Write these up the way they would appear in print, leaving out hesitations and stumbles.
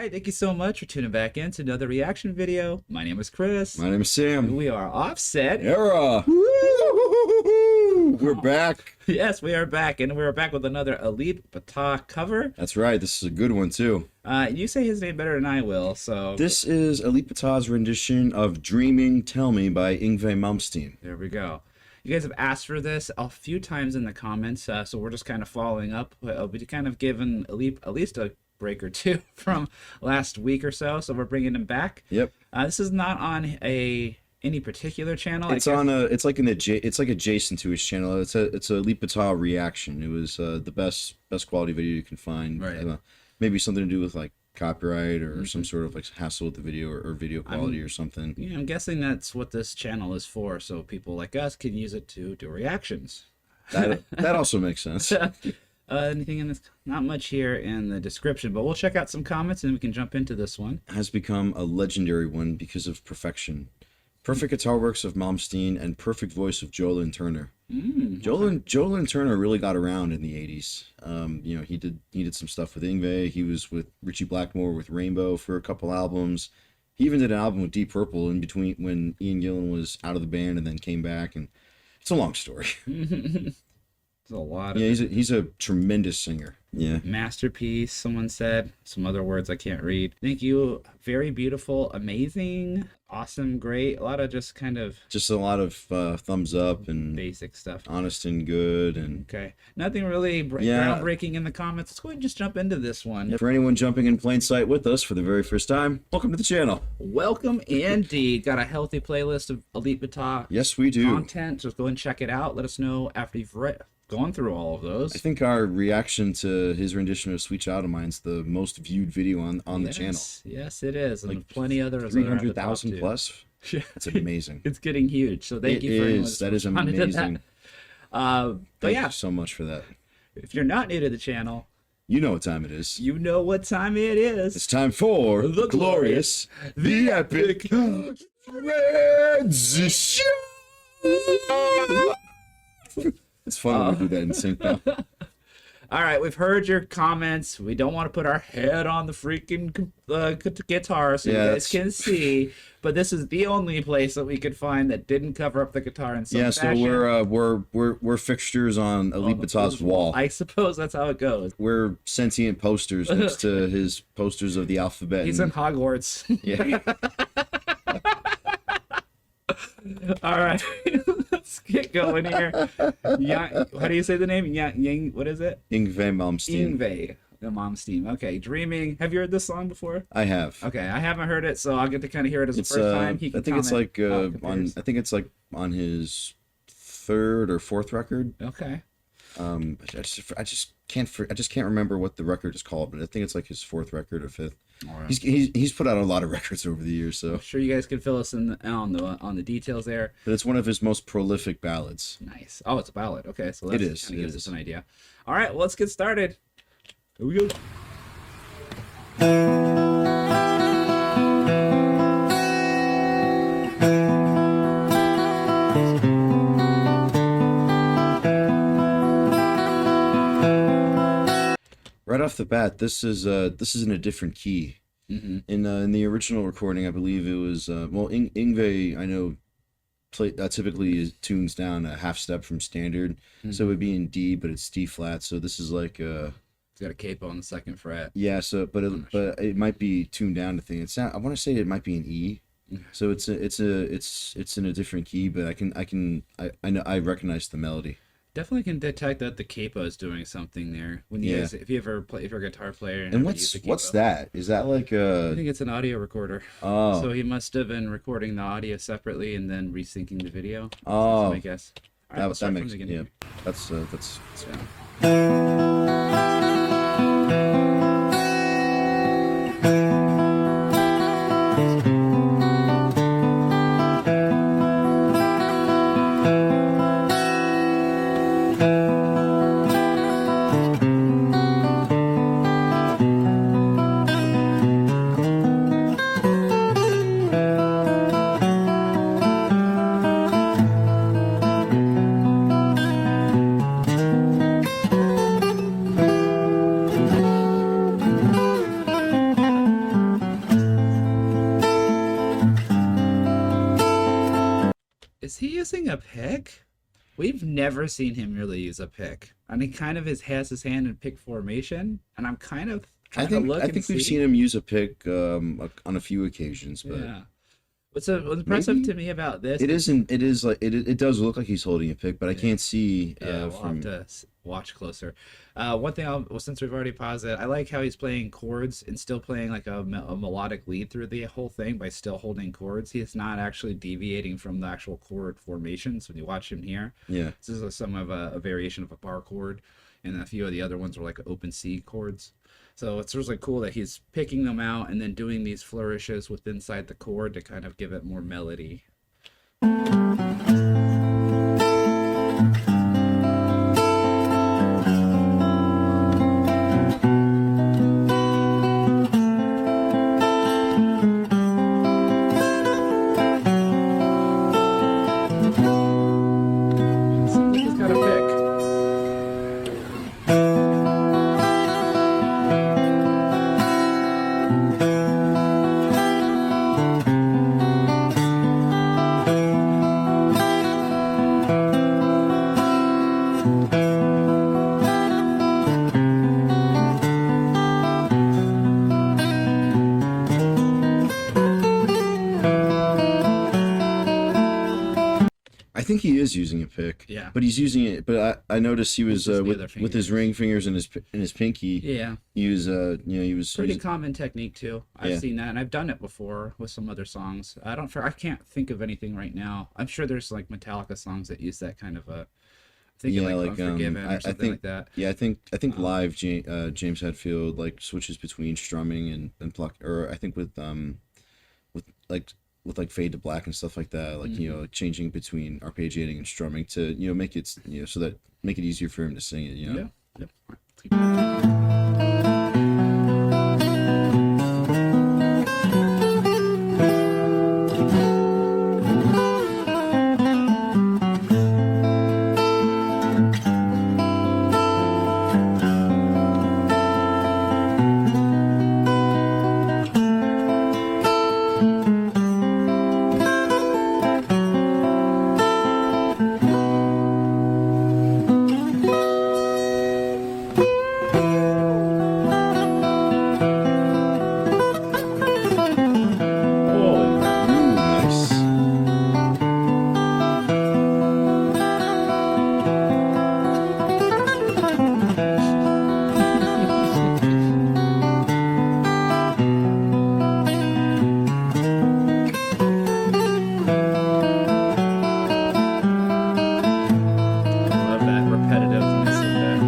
right, thank you so much for tuning back in to another reaction video. My name is Chris. My name is Sam. We are Offset. Era. We're back. Yes, we are back, and we're back with another Elite Bata cover. That's right. This is a good one too. You say his name better than I will, so... This is Elite Bata's rendition of Dreaming Tell Me by Yngwie Malmsteen. There we go. You guys have asked for this a few times in the comments, so we're just kind of following up. We kind of given Elite at least a break or two from last week or so we're bringing him back. Yep. This is not on any particular channel. It's on a. It's like adjacent to his channel. It's a Elite Bata reaction. It was the best quality video you can find. Right. Maybe something to do with like copyright or some sort of like hassle with the video or video quality or something. Yeah, I'm guessing that's what this channel is for, so people like us can use it to do reactions. That also makes sense. Anything in this? Not much here in the description, but we'll check out some comments and we can jump into this one. Has become a legendary one because of perfection. Perfect guitar works of Malmsteen and perfect voice of Joel Turner. Joel Turner really got around in the 80s. You know, he did some stuff with Yngwie. He was with Richie Blackmore with Rainbow for a couple albums. He even did an album with Deep Purple in between when Ian Gillan was out of the band and then came back. And it's a long story. There's a lot of he's a tremendous singer. Yeah. Masterpiece, someone said. Some other words I can't read. Thank you. Very beautiful, amazing, awesome, great. A lot of just a lot of thumbs up and basic stuff. Honest and good and okay. Nothing really groundbreaking in the comments. Let's go ahead and just jump into this one. For anyone jumping in plain sight with us for the very first time, welcome to the channel. Welcome indeed. Got a healthy playlist of Elite Bata. Yes, we do. Content. Just go and check it out. Let us know after you've gone through all of those. I think our reaction to his rendition of Sweet Child of Mine is the most viewed video on the channel. Yes, it is. And like plenty others. 300,000 plus. Yeah, that's amazing. It's getting huge. So thank you for anyone that is amazing. But thank yeah, you so much for that. If you're not new to the channel, you know what time it is. You know what time it is. It's time for the glorious, the epic transition. It's fun when we do that in sync now. All right, we've heard your comments. We don't want to put our head on the freaking guitar so you guys can see, but this is the only place that we could find that didn't cover up the guitar in some fashion. So we're fixtures on Elite Bata's wall. I suppose that's how it goes. We're sentient posters next to his posters of the alphabet. He's in Hogwarts. Yeah. All right, let's get going here. How do you say the name? What is it? Yngwie Malmsteen. Yngwie Malmsteen. Okay, Dreaming. Have you heard this song before? I have. Okay, I haven't heard it, so I'll get to kind of hear it as the first time. I think it's like on his third or fourth record. Okay. I just can't remember what the record is called, but I think it's like his fourth record or fifth. All right. He's put out a lot of records over the years, so I'm sure you guys can fill us in on the details there. But it's one of his most prolific ballads. Nice. Oh, it's a ballad. Okay, so that gives us an idea. All right, well, let's get started. Here we go. Right off the bat, this is in a different key. In the original recording, I believe it was Yngwie, I know, typically tunes down a half step from standard, so it would be in D, but it's D flat. So this is like it's got a capo on the second fret. Yeah, so but it might be tuned down to thing. It's not. I want to say it might be an E. So it's in a different key, but I know I recognize the melody. Definitely can detect that the capo is doing something there. When you guys, if you're a guitar player, and what's that? Is that like I think it's an audio recorder. Oh, so he must have been recording the audio separately and then resyncing the video. Oh, I guess. All right, that makes that's Is he using a pick? We've never seen him really use a pick. And he kind of has his hand in pick formation, and I'm kind of trying to look and I think see. we've seen him use a pick on a few occasions, but Yeah. What's impressive to me about this? it is like it does look like he's holding a pick, but I can't see We'll from have to watch closer. One thing, since we've already paused it, I like how he's playing chords and still playing like a melodic lead through the whole thing by still holding chords. He's not actually deviating from the actual chord formations when you watch him here. Yeah. This is some of a variation of a bar chord, and a few of the other ones were like open C chords. So it's really cool that he's picking them out and then doing these flourishes with inside the chord to kind of give it more melody. He's got a pick. I think he is using a pick. Yeah. But he's using it. But I noticed he was Just the other with his ring fingers and his pinky. Yeah. He was he was Pretty common technique too. I've Yeah. seen that, and I've done it before with some other songs. I can't think of anything right now. I'm sure there's like Metallica songs that use that kind of a. Thinking Yeah, like like, Unforgiven I or something think like that. yeah, I think live James Hetfield like switches between strumming and pluck, or I think with like fade to black and stuff like that, like like changing between arpeggiating and strumming to make it so that make it easier for him to sing it. Yeah. Ooh, nice. Love that repetitiveness of that.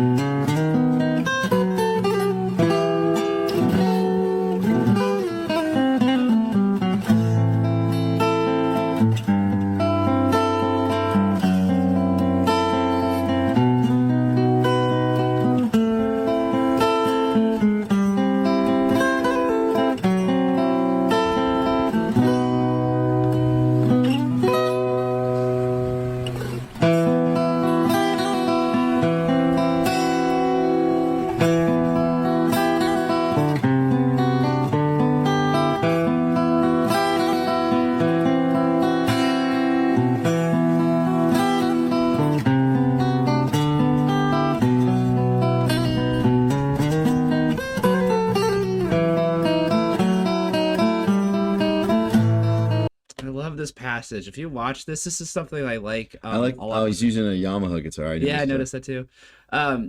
I love this passage. If you watch this is something I like. I like. Oh, he's using a Yamaha guitar. I noticed that too.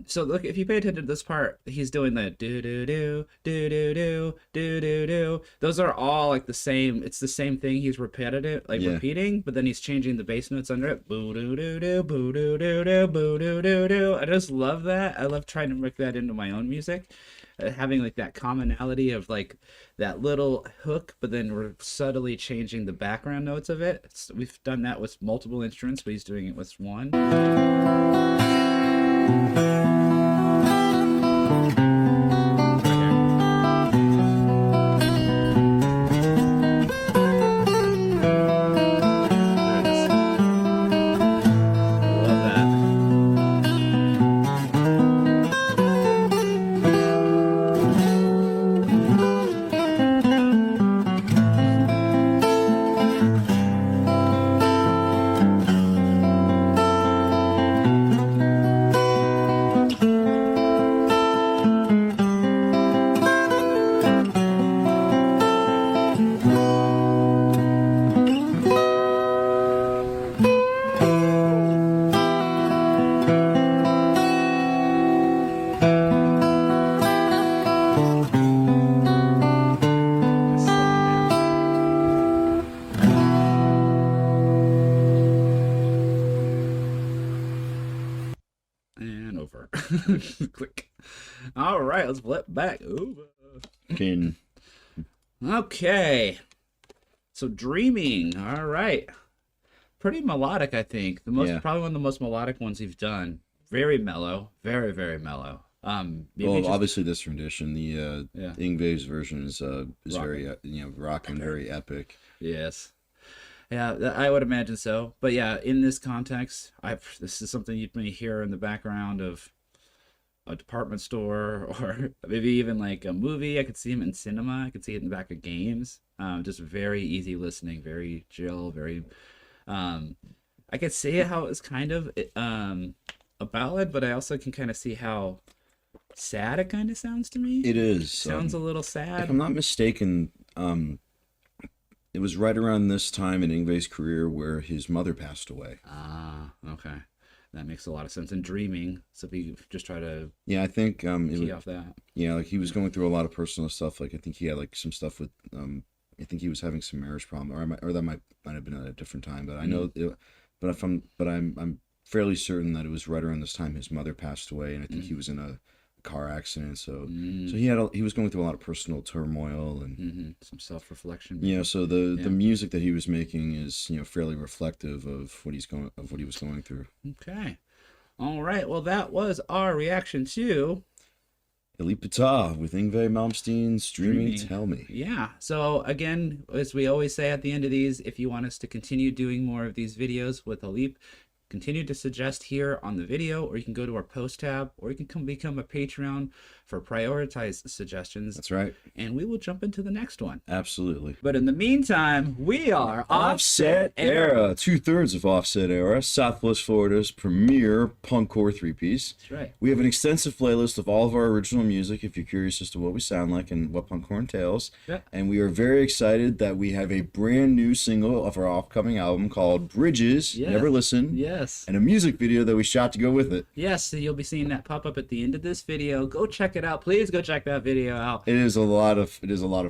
So look, if you pay attention to this part, he's doing the do do do do do do do do do. Those are all like the same. It's the same thing. He's repeating, but then he's changing the bass notes under it. Boo do do do, boo do do do, boo do do do. I just love that. I love trying to make that into my own music. Having like that commonality of like that little hook, but then we're subtly changing the background notes of it. We've done that with multiple instruments, but he's doing it with one. There it is. Love that. Click. All right, let's flip back over. King. Okay. So Dreaming. All right. Pretty melodic, I think. Probably one of the most melodic ones you've done. Very mellow. Very, very mellow. Obviously this rendition, the Yngwie's version is very rock and very epic. Yes. Yeah, I would imagine so. But yeah, in this context, this is something you may hear in the background of a department store or maybe even like a movie. I could see him in cinema. I could see it in the back of games. Just very easy listening, very chill, very. I could see how it's kind of a ballad, but I also can kind of see how sad it kind of sounds to me. It is. Sounds a little sad. If I'm not mistaken, it was right around this time in Yngwie's career where his mother passed away. Ah, okay. That makes a lot of sense. And Dreaming, so if you just try to I think key off that. Yeah, like he was going through a lot of personal stuff. Like I think he had like some stuff with I think he was having some marriage problem, or that might have been at a different time. But I know, I'm fairly certain that it was right around this time his mother passed away, and I think he was in a car accident. So he was going through a lot of personal turmoil and some self-reflection. Yeah, so the music that he was making is fairly reflective of what he was going through. Okay, all right. Well, that was our reaction to Elite Pata with Yngwie Malmsteen's Dreaming Tell Me. Yeah. So again, as we always say at the end of these, if you want us to continue doing more of these videos with Elite, continue to suggest here on the video, or you can go to our post tab, or you can become a Patreon for prioritized suggestions. That's right. And we will jump into the next one. Absolutely. But in the meantime, we are Offset Era. 2/3 of Offset Era, Southwest Florida's premier punkcore three-piece. That's right. We have an extensive playlist of all of our original music if you're curious as to what we sound like and what punkcore entails. Yeah. And we are very excited that we have a brand new single of our upcoming album called Bridges, Never Listen. Yes. And a music video that we shot to go with it. Yes, so you'll be seeing that pop up at the end of this video. Go check it out. Please go check that video out. It is a lot of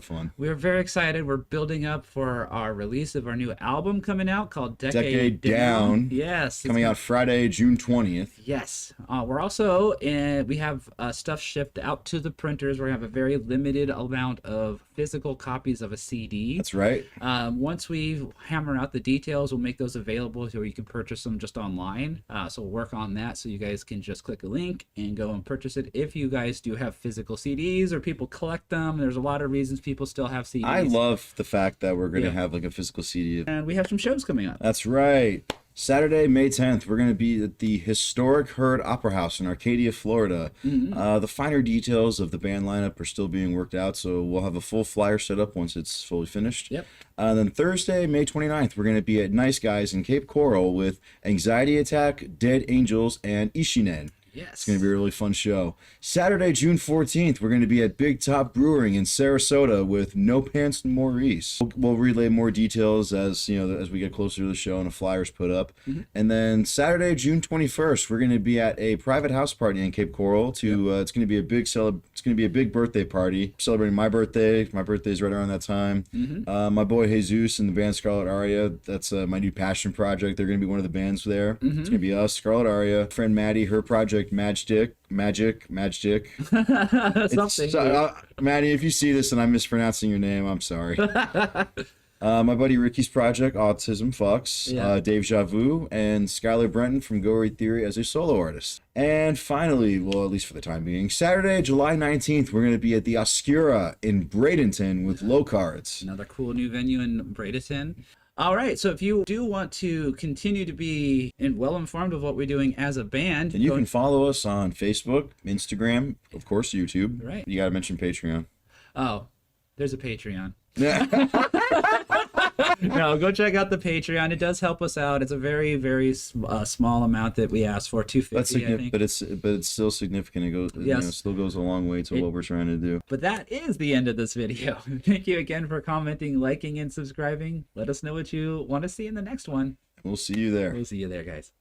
fun. We're very excited. We're building up for our release of our new album coming out called Decade Down. Yes. Coming out Friday, June 20th. Yes. We're also we have stuff shipped out to the printers. We're going to have a very limited amount of physical copies of a CD. That's right. Once we hammer out the details, we'll make those available so you can purchase them just online. So we'll work on that so you guys can just click a link and go and purchase it. If you guys do have physical CDs or people collect them, there's a lot of reasons people still have CDs. I love the fact that we're going to have like a physical CD. And we have some shows coming up. That's right. Saturday, May 10th, we're going to be at the historic Hurd Opera House in Arcadia, Florida. The finer details of the band lineup are still being worked out, so we'll have a full flyer set up once it's fully finished. Yep. Then Thursday, May 29th, we're going to be at Nice Guys in Cape Coral with Anxiety Attack, Dead Angels, and Ishinen. Yes. It's going to be a really fun show. Saturday, June 14th, we're going to be at Big Top Brewing in Sarasota with No Pants Maurice. We'll relay more details as we get closer to the show and the flyers put up. And then Saturday, June 21st, we're going to be at a private house party in Cape Coral. It's going to be a big It's going to be a big birthday party celebrating my birthday. My birthday's right around that time. My boy Jesus and the band Scarlet Aria. That's my new passion project. They're going to be one of the bands there. It's going to be us, Scarlet Aria, friend Maddie, her project Magic. Something. Maddie, if you see this and I'm mispronouncing your name, I'm sorry. My buddy Ricky's project, Autism Fucks, Dave Javu, and Skylar Brenton from Go Read Theory as a solo artist. And finally, well, at least for the time being, Saturday, July 19th, we're going to be at the Oscura in Bradenton with Low Cards. Another cool new venue in Bradenton. All right, so if you do want to continue to be well informed of what we're doing as a band, and you can follow us on Facebook, Instagram, of course, YouTube. Right. You got to mention Patreon. Oh, there's a Patreon. No, go check out the Patreon. It does help us out. It's a very, very small amount that we asked for, $250, I think. But it's still significant. It goes, still goes a long way to what we're trying to do. But that is the end of this video. Thank you again for commenting, liking, and subscribing. Let us know what you want to see in the next one. We'll see you there. We'll see you there, guys.